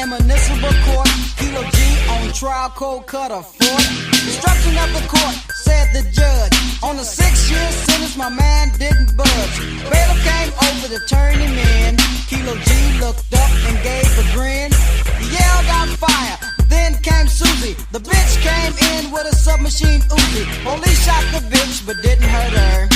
in municipal court. Kilo G on trial, cold cutter foot. Destruction of the court, said the judge. On a 6-year sentence, my man didn't budge. Bailiff came over to turn him in. Kilo G looked up and gave a grin. He yelled out fire, but then came Susie. The bitch came in with a submachine Uzi. Police shot the bitch, but didn't hurt her.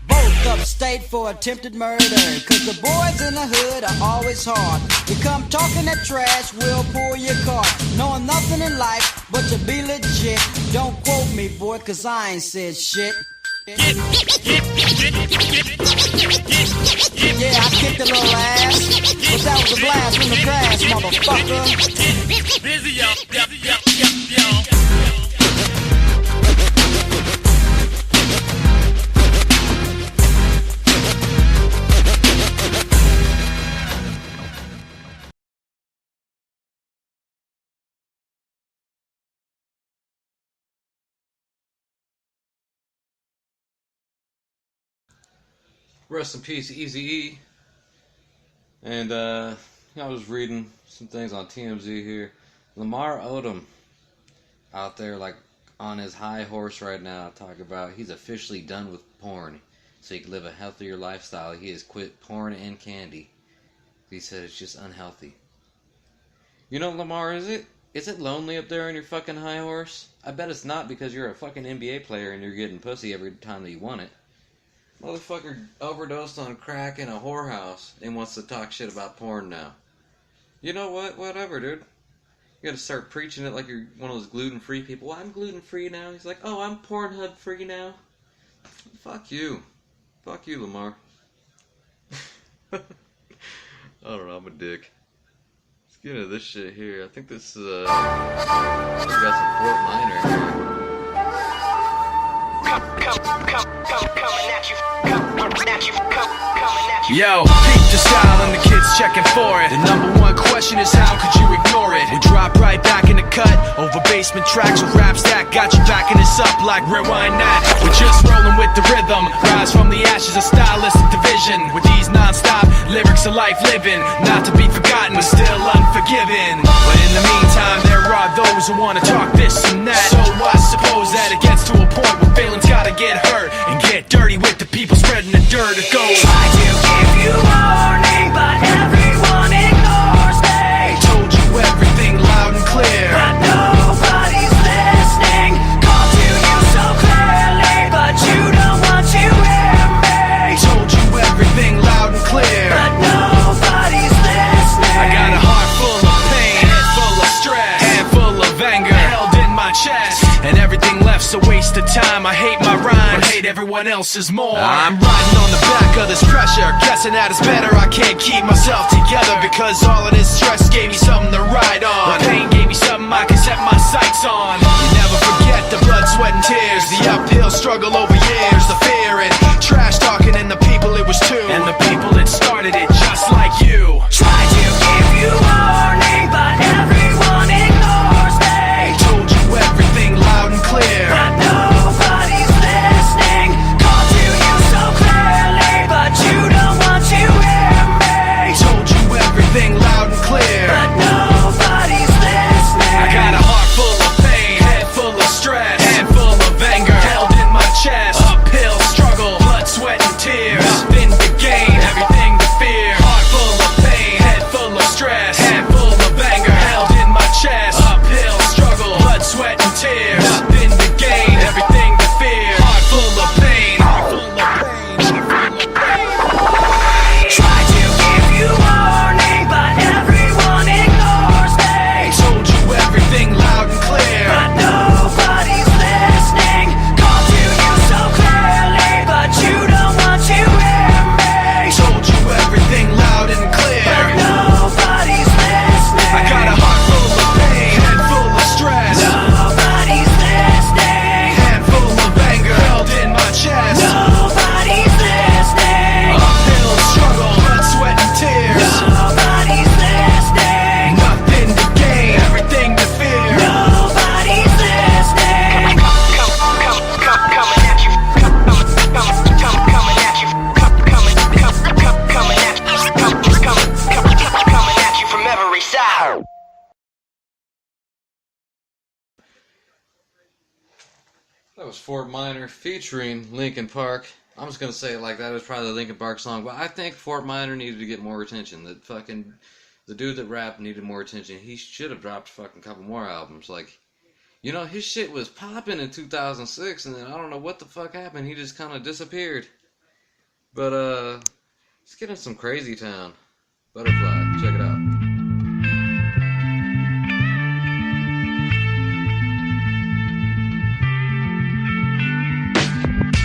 Both upstate for attempted murder. Cause the boys in the hood are always hard. You come talking that trash, we'll pull your car. Knowing nothing in life but to be legit. Don't quote me, boy, cause I ain't said shit. Yeah, I kicked a little ass, but that was a blast from the past, motherfucker. Busy, yo. Rest in peace, Eazy-E. And I was reading some things on TMZ here. Lamar Odom out there like on his high horse right now, talking about he's officially done with porn so he can live a healthier lifestyle. He has quit porn and candy. He said it's just unhealthy. You know, Lamar, is it lonely up there on your fucking high horse? I bet it's not, because you're a fucking NBA player and you're getting pussy every time that you want it. Motherfucker overdosed on crack in a whorehouse and wants to talk shit about porn now. You know what? Whatever, dude. You gotta start preaching it like you're one of those gluten-free people. Well, I'm gluten-free now. He's like, oh, I'm Pornhub-free now. Fuck you. Fuck you, Lamar. I don't know, I'm a dick. Let's get into this shit here. I think this is, we got some Fort Minor here. Yo, peep the style and the kids checking for it. The number one question is how could you ignore it? We drop right back in the cut, over basement tracks with raps that got you backing us up like rewind that. We're just rolling with the rhythm, rise from the ashes of stylistic division. With these non-stop lyrics of life living, not to be forgotten but still unforgiven. But in the meantime, there are those who wanna talk this and that. So I suppose that it gets to a point where feelings gotta get hurt and get dirty with the people spreading the dirt. It goes, try to give you warning, but everyone ignores me. Told you everything loud and clear, but nobody's listening. Called to you so clearly, but you don't want to hear me. Told you everything loud and clear, but nobody's listening. I got a heart full of pain, head full of stress, hand full of anger held in my chest, and everything left's a waste of time. I hate my rhymes, but hate everyone else's more. I'm riding on the back of this pressure, guessing that it's better. I can't keep myself together because all of this stress gave me something to ride on. The pain gave me something I can set my sights on. You never forget the blood, sweat, and tears, the uphill struggle over years, the fear and trash talking, and the people it was to, and the people that started it just like you. Try to give you warning, but everyone ignores me. Told you everything loud and clear, but nobody's listening. Called to you so clearly, but you don't want to hear me. Told you everything loud and clear, but nobody's listening. I got a heart full of pain, head full of stress, hand full of anger held in my chest. That was Fort Minor featuring Linkin Park. I'm just gonna say it like that. It was probably the Linkin Park song, but I think Fort Minor needed to get more attention. The dude that rapped needed more attention. He should have dropped a fucking couple more albums. Like, his shit was popping in 2006, and then I don't know what the fuck happened. He just kind of disappeared. But let's get in some Crazy Town. Butterfly, check it out.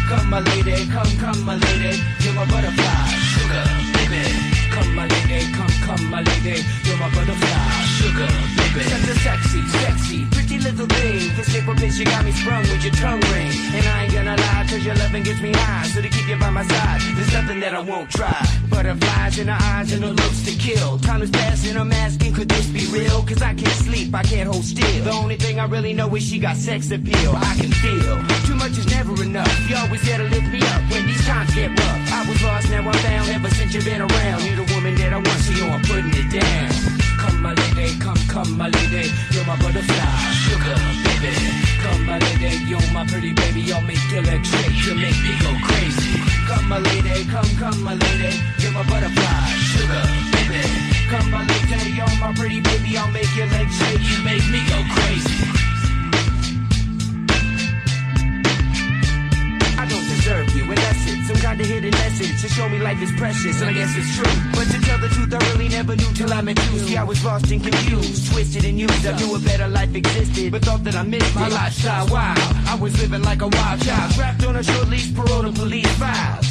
Come my lady, come my lady, you're my butterfly, sugar, baby. Come my lady, come my lady, you're my butterfly, sugar, baby. Such a sexy, pretty little thing. This little bitch, you got me sprung with your tongue ring. And I ain't gonna lie, cause your loving gets me high. So to keep you by my side, there's nothing that I won't try. Butterflies in her eyes and her looks to kill. Time is passing, I'm asking, could this be real? Cause I can't sleep, I can't hold still. The only thing I really know is she got sex appeal. I can feel, too much is never enough. You always there to lift me up when these times get rough. I was lost, now I'm found, ever since you've been around. You're the woman that I want, so I'm putting it down. Come my lady, come my lady, you're my butterfly, sugar, baby. Come my lady, you're my pretty baby, I'll make your legs shake, you make me go crazy. Come my lady, come my lady, you're my butterfly, sugar, baby. Come my lady, you're my pretty baby, I'll make your legs shake, you make me go crazy. I don't deserve you, and that's it. Some kind of hidden message to show me life is precious, and I guess it's true. But to tell the truth, I really never knew till I met you. See, I was lost and confused, twisted and used. I knew a better life existed, but thought that I missed my lifestyle. Wow, I was living like a wild child, trapped on a short leash, parole to police files.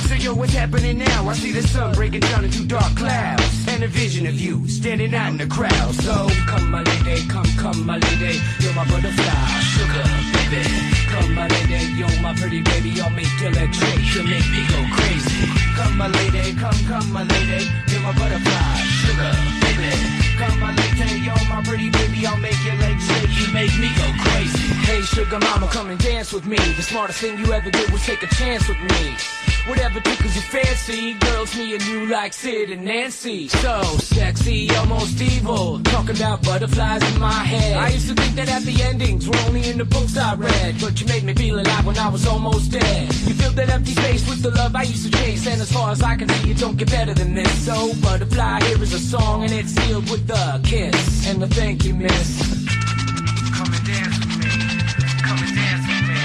So yo, what's happening now? I see the sun breaking down into dark clouds, and a vision of you standing out in the crowd. So come my lady, come my lady, you're my butterfly, sugar, baby. Come my lady, you're my pretty baby, I'll make your legs shake, you make me go crazy. Come my lady, come my lady, you're my butterfly, sugar, baby. Come my lady, you're my pretty baby, I'll make your legs shake, you make me go crazy. Hey sugar mama, come and dance with me. The smartest thing you ever did was take a chance with me. Whatever tickles your fancy, girls, me and you like Sid and Nancy. So sexy, almost evil, talking about butterflies in my head. I used to think that happy endings were only in the books I read, but you made me feel alive when I was almost dead. You filled that empty space with the love I used to chase, and as far as I can see, it don't get better than this. So butterfly, here is a song, and it's sealed with a kiss and a thank you, miss. Come and dance with me, come and dance with me,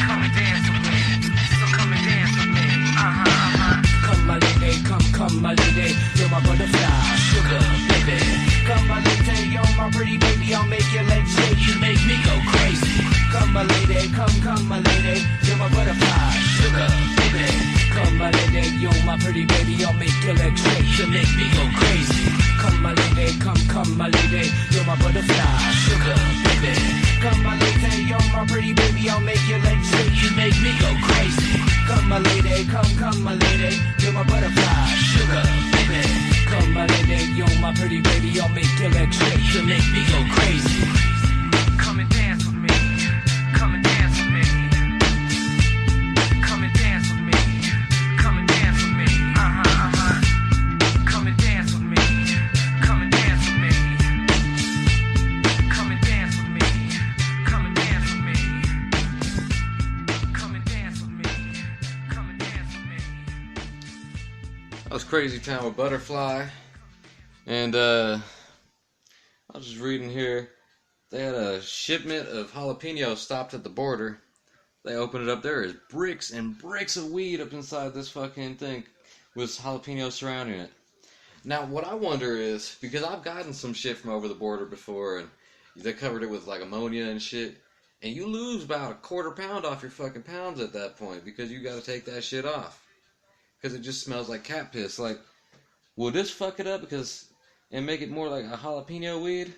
come and dance with me. Come my lady, come my lady, you're my butterfly, sugar, baby. Come my lady, you're my pretty baby, I'll make your legs shake, you make me go crazy. Come my lady, come my lady, you're my butterfly, sugar, baby. Come my lady, you're my pretty baby, I'll make your legs shake, you make me go crazy. Come my lady, come my lady, you're my butterfly, sugar, baby. Come my lady, you're my pretty baby, I'll make your legs shake, you make me go crazy. Come my lady, come my lady, you're my butterfly, sugar, baby. Come my lady, you're my pretty baby, I'll make your legs shake, you make me go crazy. Come and dance with me, come and dance with me. Come and dance with me, come and dance with me, Come and dance with me, come and dance with me. Come and dance with me, come and dance with me. Come and dance with me, come and dance with me. That was Crazy Town with Butterfly. And I was just reading here. They had a shipment of jalapenos stopped at the border. They opened it up. There is bricks and bricks of weed up inside this fucking thing with jalapenos surrounding it. Now, what I wonder is, because I've gotten some shit from over the border before, and they covered it with like ammonia and shit, and you lose about a quarter pound off your fucking pounds at that point because you got to take that shit off because it just smells like cat piss. Like, will this fuck it up and make it more like a jalapeno weed?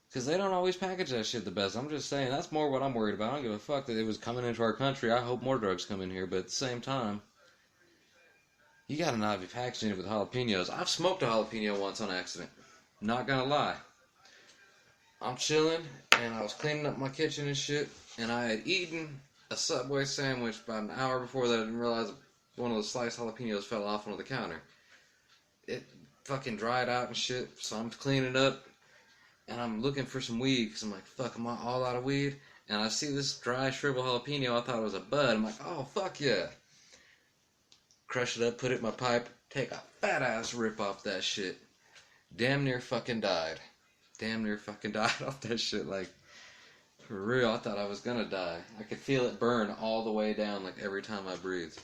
Because they don't always package that shit the best. I'm just saying, that's more what I'm worried about. I don't give a fuck that it was coming into our country. I hope more drugs come in here, but at the same time, you gotta not be packaging it with jalapenos. I've smoked a jalapeno once on accident. Not gonna lie. I'm chilling, and I was cleaning up my kitchen and shit, and I had eaten a Subway sandwich about an hour before that. I didn't realize one of the sliced jalapenos fell off onto the counter. It fucking dried out and shit, so I'm cleaning up, and I'm looking for some weed because I'm like, fuck, am I all out of weed? And I see this dry shriveled jalapeno. I thought it was a bud. I'm like, oh, fuck yeah. Crush it up, put it in my pipe, take a fat ass rip off that shit. Damn near fucking died. Damn near fucking died off that shit. Like, for real, I thought I was gonna die. I could feel it burn all the way down, like, every time I breathed.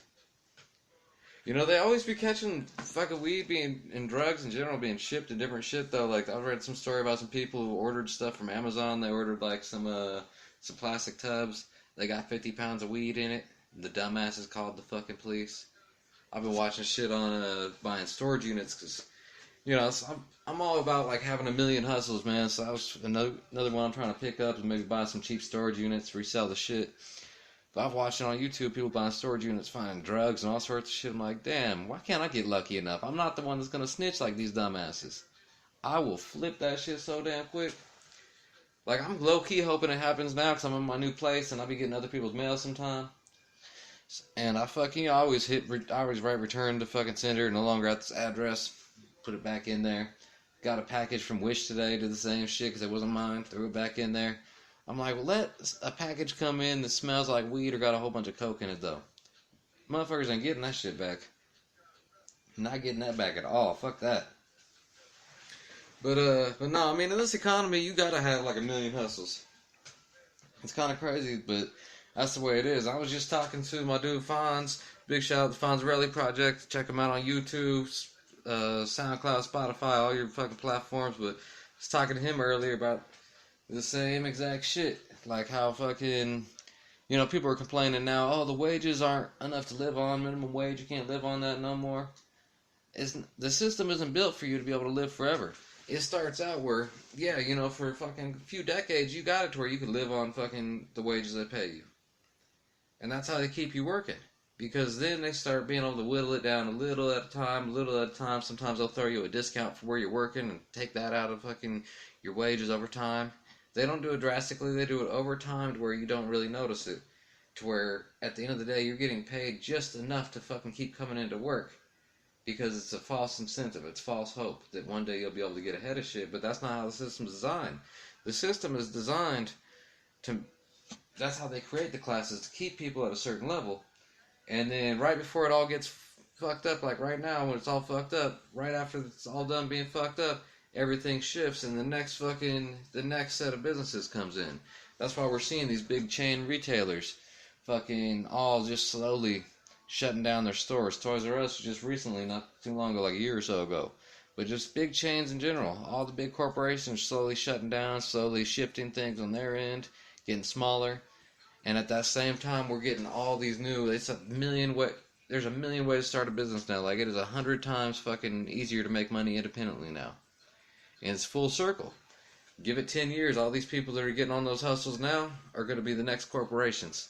You know, they always be catching fucking weed and drugs in general being shipped in different shit, though. Like, I read some story about some people who ordered stuff from Amazon. They ordered, like, some plastic tubs. They got 50 pounds of weed in it. The dumbasses called the fucking police. I've been watching shit on buying storage units because, you know, I'm all about, like, having a million hustles, man. So that was another one I'm trying to pick up is maybe buy some cheap storage units, resell the shit. But I've watched it on YouTube, people buying storage units, finding drugs and all sorts of shit. I'm like, damn, why can't I get lucky enough? I'm not the one that's going to snitch like these dumbasses. I will flip that shit so damn quick. Like, I'm low-key hoping it happens now because I'm in my new place and I'll be getting other people's mail sometime. And I fucking, I always write return to fucking sender, no longer at this address. Put it back in there. Got a package from Wish today, did the same shit because it wasn't mine. Threw it back in there. I'm like, well, let a package come in that smells like weed or got a whole bunch of coke in it, though. Motherfuckers ain't getting that shit back. Not getting that back at all. Fuck that. But no, I mean, in this economy, you gotta have like a million hustles. It's kind of crazy, but that's the way it is. I was just talking to my dude Fonz. Big shout out to Fonz Rally Project. Check him out on YouTube, SoundCloud, Spotify, all your fucking platforms. But I was talking to him earlier about the same exact shit. Like how fucking, you know, people are complaining now, oh, the wages aren't enough to live on, minimum wage, you can't live on that no more. The system isn't built for you to be able to live forever. It starts out where, yeah, you know, for fucking few decades, you got it to where you could live on fucking the wages they pay you. And that's how they keep you working. Because then they start being able to whittle it down a little at a time, Sometimes they'll throw you a discount for where you're working and take that out of fucking your wages over time. They don't do it drastically, they do it over time to where you don't really notice it. To where, at the end of the day, you're getting paid just enough to fucking keep coming into work. Because it's a false incentive, it's false hope that one day you'll be able to get ahead of shit, but that's not how the system's designed. The system is designed to, that's how they create the classes, to keep people at a certain level. And then right before it all gets fucked up, like right now when it's all fucked up, right after it's all done being fucked up, everything shifts and the next set of businesses comes in. That's why we're seeing these big chain retailers fucking all just slowly shutting down their stores. Toys R Us just recently, not too long ago, like a year or so ago. But just big chains in general. All the big corporations slowly shutting down, slowly shifting things on their end, getting smaller. And at that same time, we're getting all these new, there's a million ways to start a business now. Like, it is 100 times fucking easier to make money independently now. And it's full circle. Give it 10 years, all these people that are getting on those hustles now are going to be the next corporations.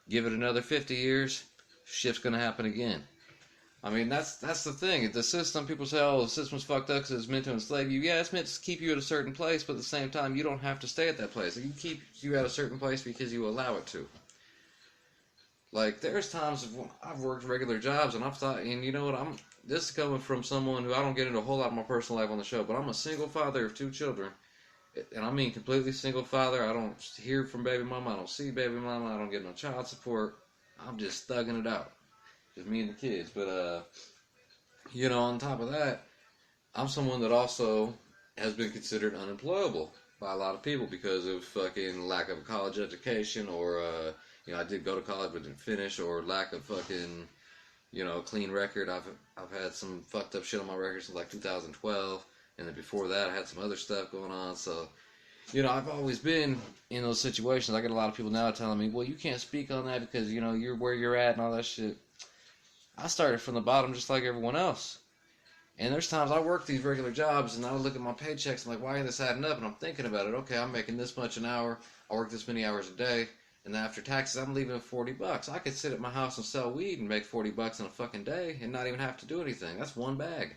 Give it another 50 years, shift's going to happen again. I mean, that's the thing. The system, people say, oh, the system's fucked up because it's meant to enslave you. Yeah, it's meant to keep you at a certain place, but at the same time, you don't have to stay at that place. It keeps you at a certain place because you allow it to. Like, there's times when I've worked regular jobs, and I've thought, and you know what, this is coming from someone who I don't get into a whole lot of my personal life on the show, but I'm a single father of 2 children. And I mean completely single father. I don't hear from baby mama. I don't see baby mama. I don't get no child support. I'm just thugging it out. Just me and the kids. But, you know, on top of that, I'm someone that also has been considered unemployable by a lot of people because of fucking lack of a college education or, you know, I did go to college but didn't finish, or lack of fucking, you know, clean record. I've had some fucked up shit on my record since like 2012. And then before that, I had some other stuff going on. So, you know, I've always been in those situations. I get a lot of people now telling me, well, you can't speak on that because, you know, you're where you're at and all that shit. I started from the bottom just like everyone else. And there's times I work these regular jobs and I look at my paychecks and I'm like, why ain't this adding up? And I'm thinking about it. Okay, I'm making this much an hour. I work this many hours a day. And then after taxes, I'm leaving $40. I could sit at my house and sell weed and make $40 in a fucking day and not even have to do anything. That's one bag.